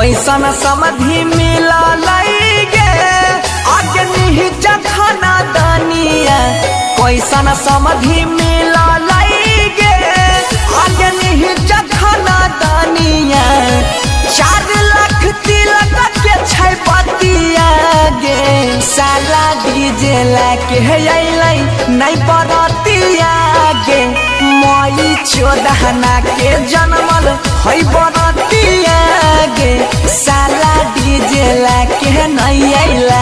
कैसन समधि मिलल गे अग्नि जखना दनिया कैसन समधि मिलल गे अग्नि जखना दनिया 4 लाख तिलक के छै बतिया गे साला डीजे लाके अइलै नहीं बरतिया गे मई 14 के जन्मल है बरतिया गे साला डीजे लाके नहीं अइलै।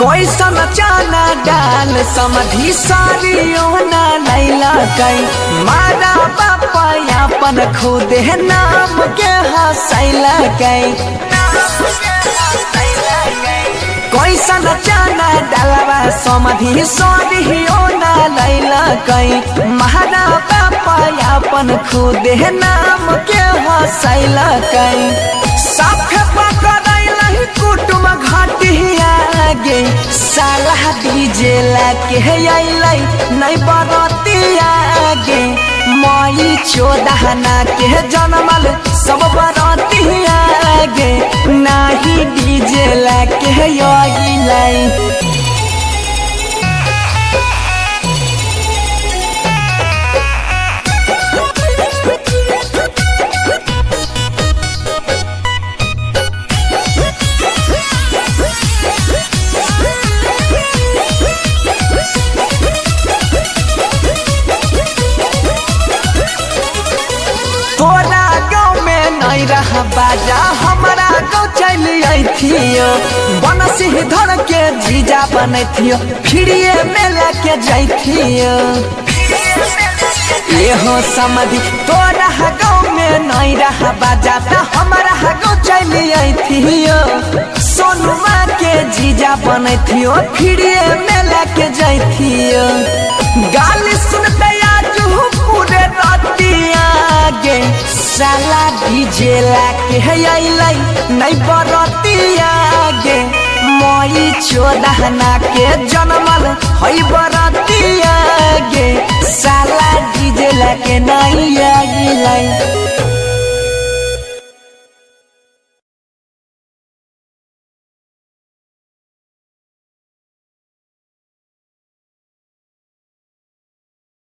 कैसन चना डाल समधि सारियो ना लैलकै मारा बापा अपन खुद नाम के हंसैलकै कैसन चना डालवा समधि सारियो ना लैलकै मारा बापा अपन खुद नाम के हंसैलकै साफ पकड़ैलहि कुटुम घटिया गे साला डीजे लाके अइलै नहीं बरतिया गे मई 14 के जन्मल सब बरतिया गे नाही डीजे लाके अइलै। तोरा गाँव में नहीं रहा बाजा हमारा गाँव चल अइथियो बनसी धर के जीजा बनैथियो फिरिए मेला के जैथियो ये हो समधि तोरा गाँव में नहीं रहा बाजा त हमारा गाँव चल अइथियो सोनुमा के जीजा बनैथियो फिरिए मेला के जैथियो गाली सुनते आज पूरे रतिया गे साला डीजे लाके अइलै नहीं बरतिया गे मई 14 के जन्मल है बरतिया गे साला डीजे लाके नहीं अइलै।